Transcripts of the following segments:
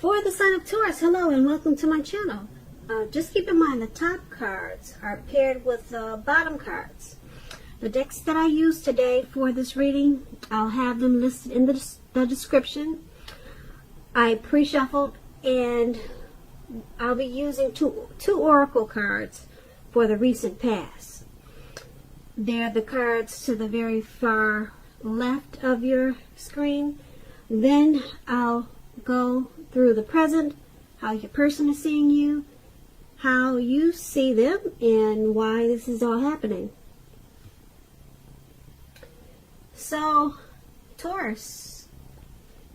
For the sign of Taurus, hello and welcome to my channel. Just keep in mind the top cards are paired with the bottom cards. The decks that I use today for this reading, I'll have them listed in the description. I pre-shuffled and I'll be using two oracle cards for the recent past. They're the cards to the very far left of your screen. Then I'll go through the present, how your person is seeing you, how you see them, and why this is all happening. So, Taurus,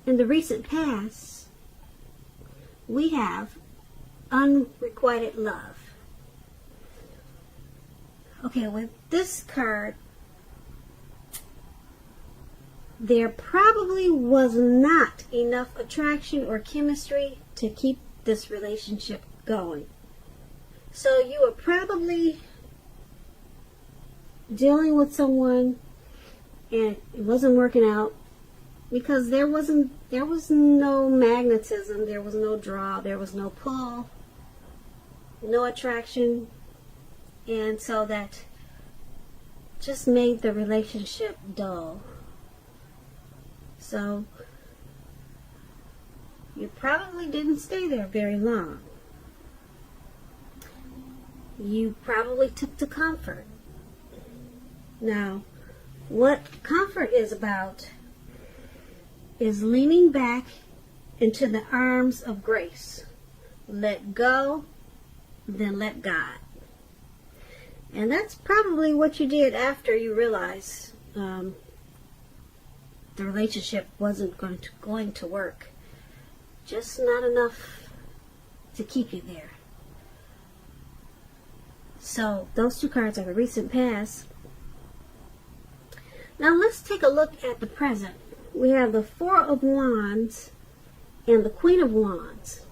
in the recent past, we have unrequited love. Okay, with this card, there probably was not enough attraction or chemistry to keep this relationship going. So you were probably dealing with someone and it wasn't working out because there was no magnetism, there was no draw, there was no pull, no attraction, and so that just made the relationship dull. So you probably didn't stay there very long. You probably took to comfort. Now, what comfort is about is leaning back into the arms of grace. Let go, then let God. And that's probably what you did after you realized the relationship wasn't going to work. Just not enough to keep you there. So those two cards are the recent past. Now let's take a look at the present. We have the Four of Wands and the Queen of Wands.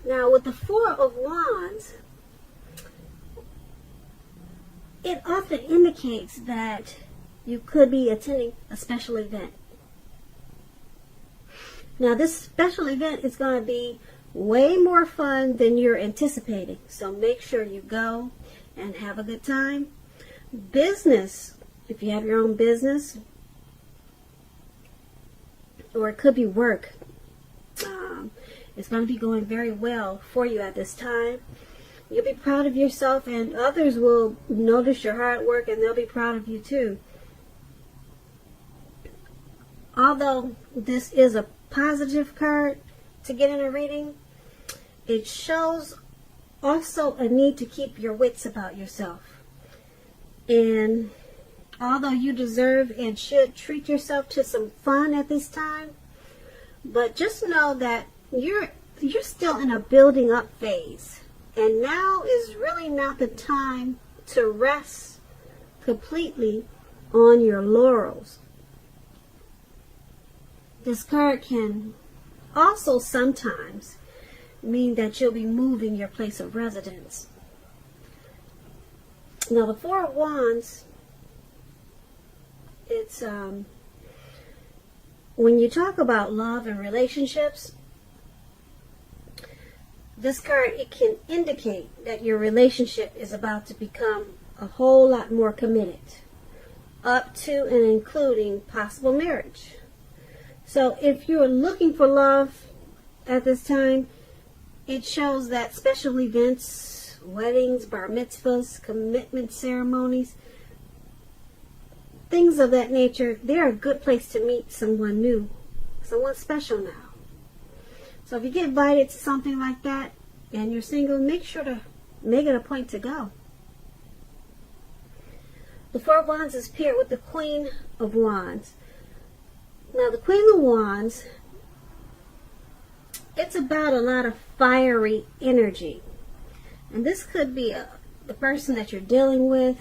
Now with the Four of Wands, it often indicates that you could be attending a special event. Now this special event is going to be way more fun than you're anticipating. So make sure you go and have a good time. Business, if you have your own business, or it could be work, it's going to be going very well for you at this time. You'll be proud of yourself and others will notice your hard work and they'll be proud of you too. Although this is a positive card to get in a reading, it shows also a need to keep your wits about yourself. And although you deserve and should treat yourself to some fun at this time, but just know that you're still in a building up phase. And now is really not the time to rest completely on your laurels. This card can also sometimes mean that you'll be moving your place of residence. Now the Four of Wands, it's when you talk about love and relationships, this card, it can indicate that your relationship is about to become a whole lot more committed, up to and including possible marriage. So if you're looking for love at this time, it shows that special events, weddings, bar mitzvahs, commitment ceremonies, things of that nature, they're a good place to meet someone new, someone special now. So if you get invited to something like that and you're single, make sure to make it a point to go. The Four of Wands is paired with the Queen of Wands. Now the Queen of Wands, it's about a lot of fiery energy. And this could be the person that you're dealing with.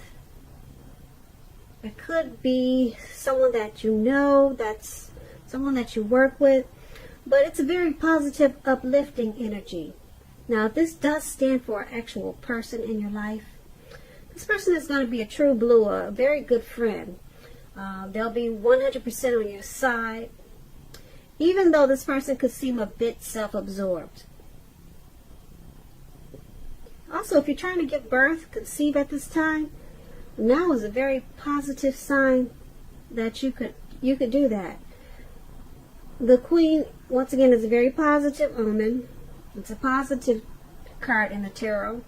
It could be someone that you know, that's someone that you work with. But it's a very positive, uplifting energy. Now, if this does stand for an actual person in your life, this person is going to be a true blue, a very good friend. They'll be 100% on your side. even though this person could seem a bit self-absorbed. Also, if you're trying to give birth, conceive at this time, now is a very positive sign that you could do that. The Queen, once again, is a very positive omen. It's a positive card in the tarot.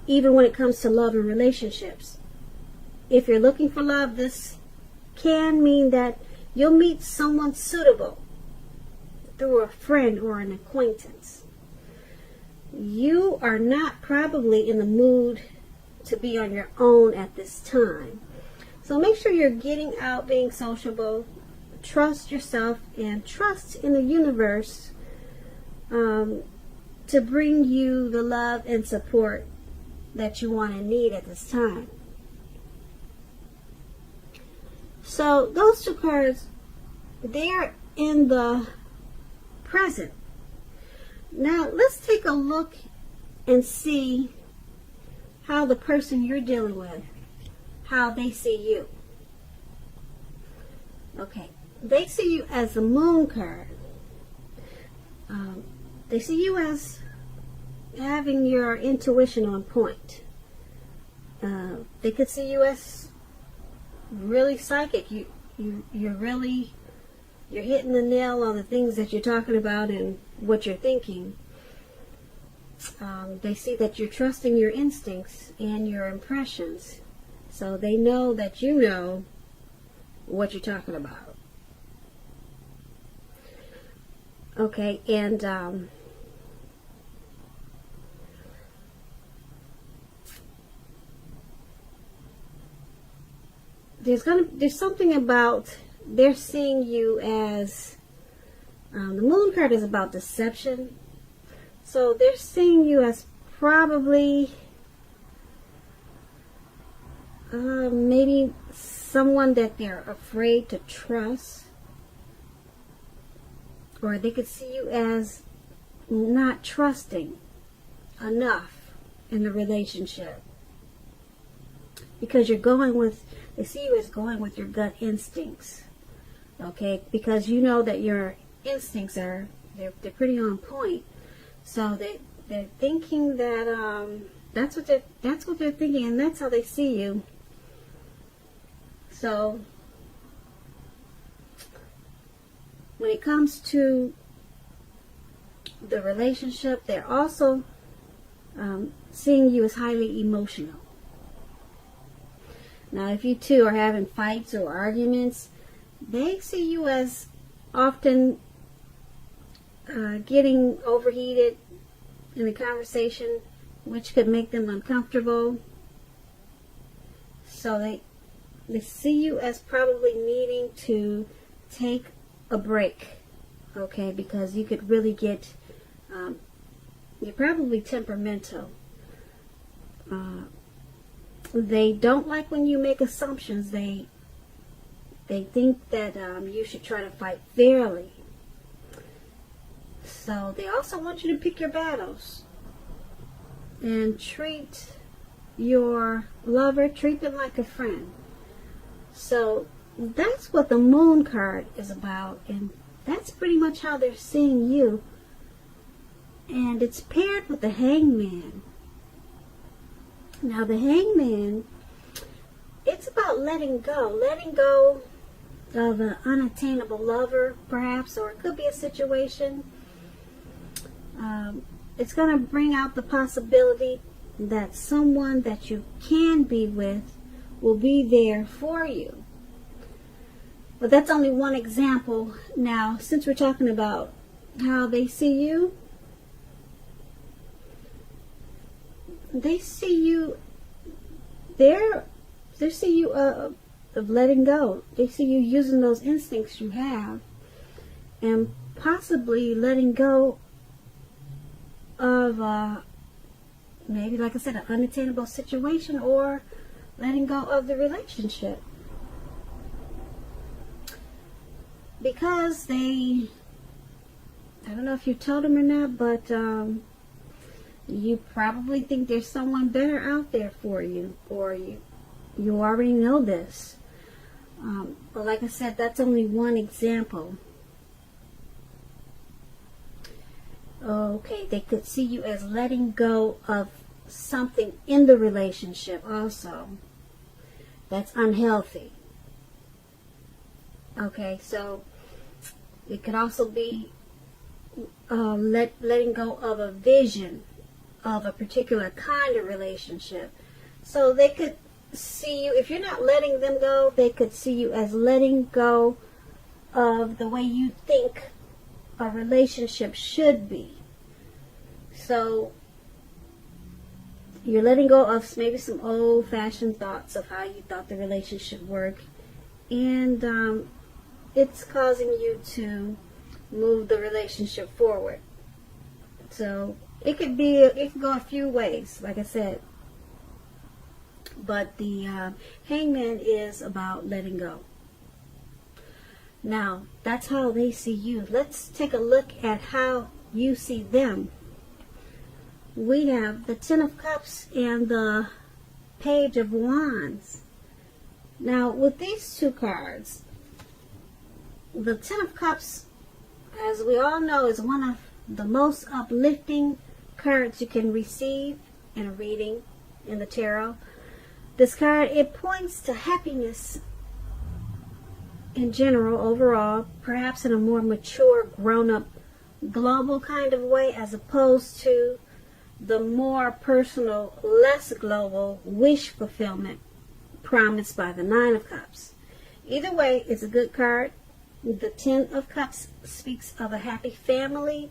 Even when it comes to love and relationships. If you're looking for love, this can mean that you'll meet someone suitable through a friend or an acquaintance. You are not probably in the mood to be on your own at this time. So make sure you're getting out, being sociable. Trust yourself and trust in the universe to bring you the love and support that you want and need at this time. So those two cards, they're in the present. Now let's take a look and see how the person you're dealing with, how they see you. Okay, they see you as the Moon card. They see you as having your intuition on point. They could see you as really psychic. You're hitting the nail on the things that you're talking about and what you're thinking. They see that you're trusting your instincts and your impressions. So they know that you know what you're talking about. Okay, and there's something about they're seeing you as the Moon card is about deception. So they're seeing you as probably maybe someone that they're afraid to trust, or they could see you as not trusting enough in the relationship because they see you as going with your gut instincts. Okay, because you know that your instincts they're pretty on point. So they're thinking that that's what they're thinking, and that's how they see you. So when it comes to the relationship, they're also seeing you as highly emotional. Now, if you two are having fights or arguments, they see you as often getting overheated in the conversation, which could make them uncomfortable. So they see you as probably needing to take a break, okay, because you could really get, you're probably temperamental. They don't like when you make assumptions. They think that you should try to fight fairly. So they also want you to pick your battles and treat your lover, treat them like a friend. So that's what the Moon card is about, and that's pretty much how they're seeing you. And it's paired with the Hangman. Now the Hangman, it's about letting go of an unattainable lover, perhaps, or it could be a situation. It's going to bring out the possibility that someone that you can be with will be there for you. But that's only one example. Now, since we're talking about how they see you, they see you of letting go. They see you using those instincts you have and possibly letting go of maybe, like I said, an unattainable situation, or letting go of the relationship. Because I don't know if you told them or not, but you probably think there's someone better out there for you, or you already know this. But like I said, that's only one example. Okay, they could see you as letting go of something in the relationship also that's unhealthy. Okay, so it could also be letting go of a vision of a particular kind of relationship. So they could see you, if you're not letting them go, they could see you as letting go of the way you think a relationship should be. So you're letting go of maybe some old-fashioned thoughts of how you thought the relationship worked, and it's causing you to move the relationship forward. So it can go a few ways, like I said. But the hangman is about letting go. Now, that's how they see you. Let's take a look at how you see them. We have the Ten of Cups and the Page of Wands. Now, with these two cards, the Ten of Cups, as we all know, is one of the most uplifting cards you can receive in a reading in the tarot. This card, it points to happiness in general, overall, perhaps in a more mature, grown-up, global kind of way, as opposed to the more personal, less global wish fulfillment promised by the Nine of Cups. Either way, it's a good card. The Ten of Cups speaks of a happy family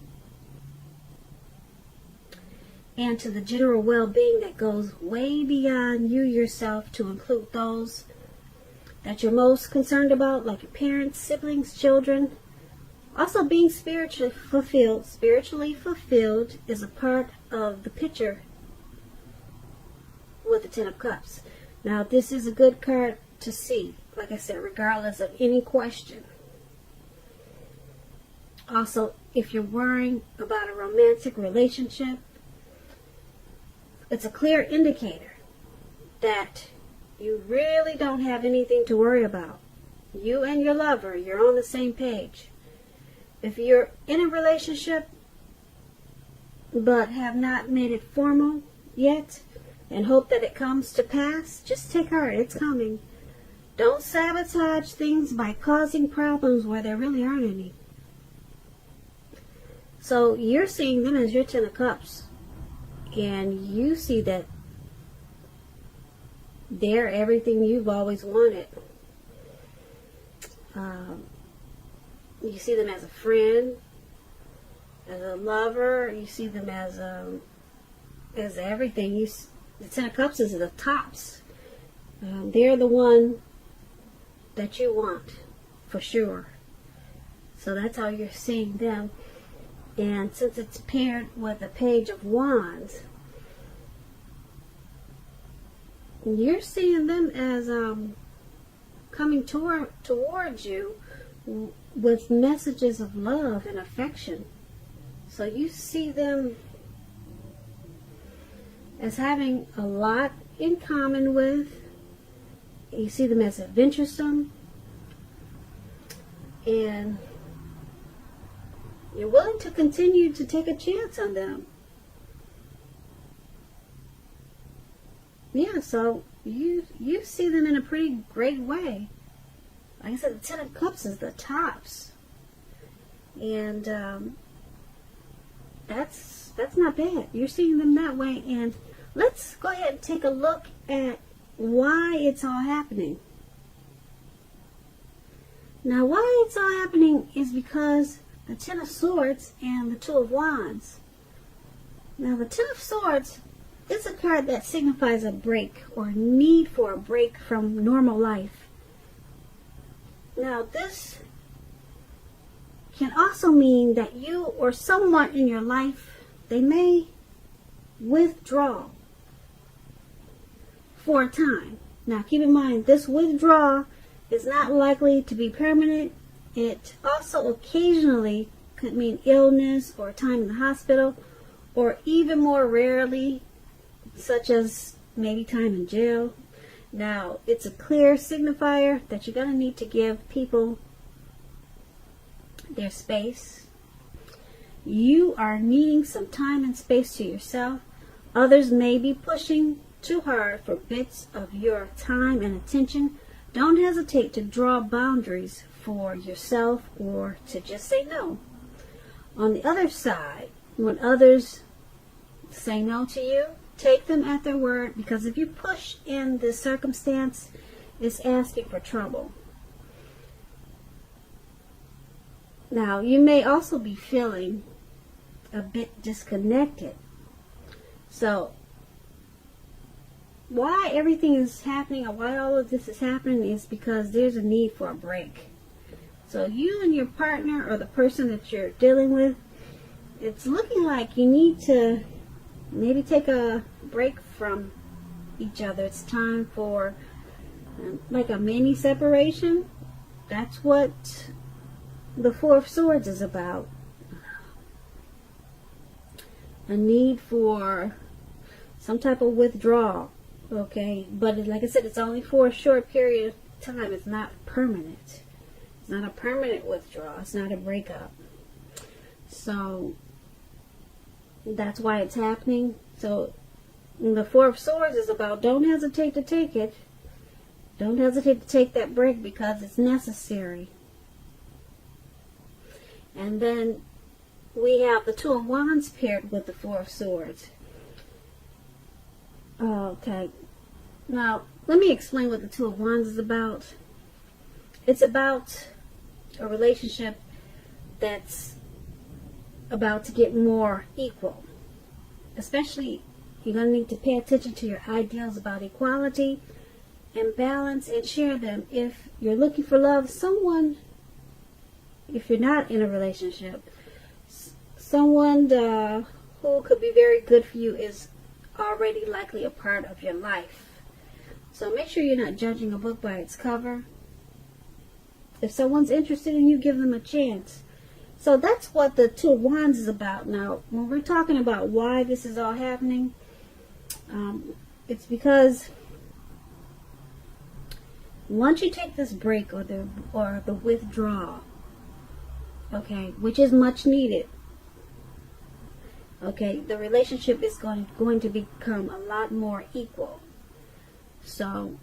and to the general well-being that goes way beyond you yourself, to include those that you're most concerned about, like your parents, siblings, children. Also, being spiritually fulfilled. Spiritually fulfilled is a part of the picture with the Ten of Cups. Now, this is a good card to see, like I said, regardless of any question. Also, if you're worrying about a romantic relationship, it's a clear indicator that you really don't have anything to worry about. You and your lover, you're on the same page. If you're in a relationship but have not made it formal yet and hope that it comes to pass, just take heart, it's coming. Don't sabotage things by causing problems where there really aren't any. So you're seeing them as your Ten of Cups, and you see that they're everything you've always wanted. You see them as a friend, as a lover. You see them as everything. The Ten of Cups is the tops. They're the one that you want, for sure. So that's how you're seeing them. And since it's paired with the Page of Wands, you're seeing them as coming towards you with messages of love and affection. So you see them as having a lot in common with. You see them as adventuresome, and you're willing to continue to take a chance on them. Yeah, so you see them in a pretty great way. Like I said, the Ten of Cups is the tops. And that's not bad. You're seeing them that way. And let's go ahead and take a look at why it's all happening. Now, why it's all happening is because the Ten of Swords and the Two of Wands. Now, the Ten of Swords is a card that signifies a break or need for a break from normal life. Now, this can also mean that you or someone in your life, they may withdraw for a time. Now, keep in mind, this withdrawal is not likely to be permanent. It also occasionally could mean illness or time in the hospital, or even more rarely, such as maybe time in jail. Now, it's a clear signifier that you're going to need to give people their space. You are needing some time and space to yourself. Others may be pushing too hard for bits of your time and attention. Don't hesitate to draw boundaries for yourself or to just say no. On the other side, when others say no to you, take them at their word, because if you push in this circumstance, it's asking for trouble. Now, you may also be feeling a bit disconnected. So, why everything is happening, or why all of this is happening, is because there's a need for a break. So you and your partner, or the person that you're dealing with, it's looking like you need to maybe take a break from each other. It's time for like a mini separation. That's what the Four of Swords is about. A need for some type of withdrawal. Okay, but like I said, it's only for a short period of time. It's not permanent. It's not a permanent withdrawal. It's not a breakup. So that's why it's happening. So the Four of Swords is about, don't hesitate to take it. Don't hesitate to take that break, because it's necessary. And then we have the Two of Wands paired with the Four of Swords. Okay. Now, let me explain what the Two of Wands is about. It's about a relationship that's about to get more equal. Especially, you're going to need to pay attention to your ideals about equality and balance, and share them. If you're looking for love, someone, if you're not in a relationship, someone who could be very good for you is already likely a part of your life. So make sure you're not judging a book by its cover. If someone's interested in you, give them a chance. So that's what the Two of Wands is about. Now, when we're talking about why this is all happening, it's because once you take this break, or the withdrawal, okay, which is much needed, okay, the relationship is going to become a lot more equal. So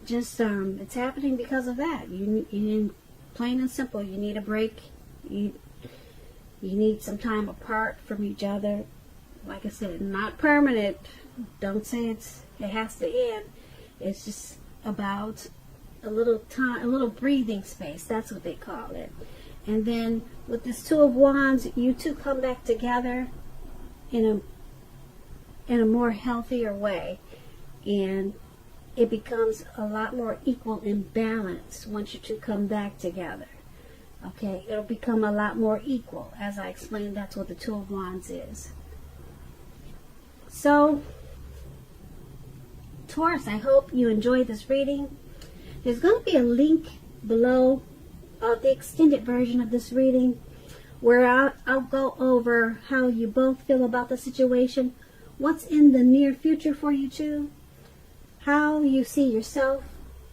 just it's happening because of that. You need, plain and simple, you need a break. You need some time apart from each other. Like I said, not permanent. Don't say it has to end. It's just about a little time, a little breathing space. That's what they call it. And then with this Two of Wands, you two come back together in a more healthier way, and it becomes a lot more equal and balanced once you two come back together. Okay, it'll become a lot more equal. As I explained, that's what the Two of Wands is. So, Taurus, I hope you enjoyed this reading. There's going to be a link below of the extended version of this reading, where I'll go over how you both feel about the situation, what's in the near future for you two, how you see yourself,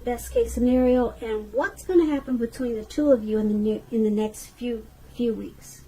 best case scenario, and what's going to happen between the two of you in the next few weeks.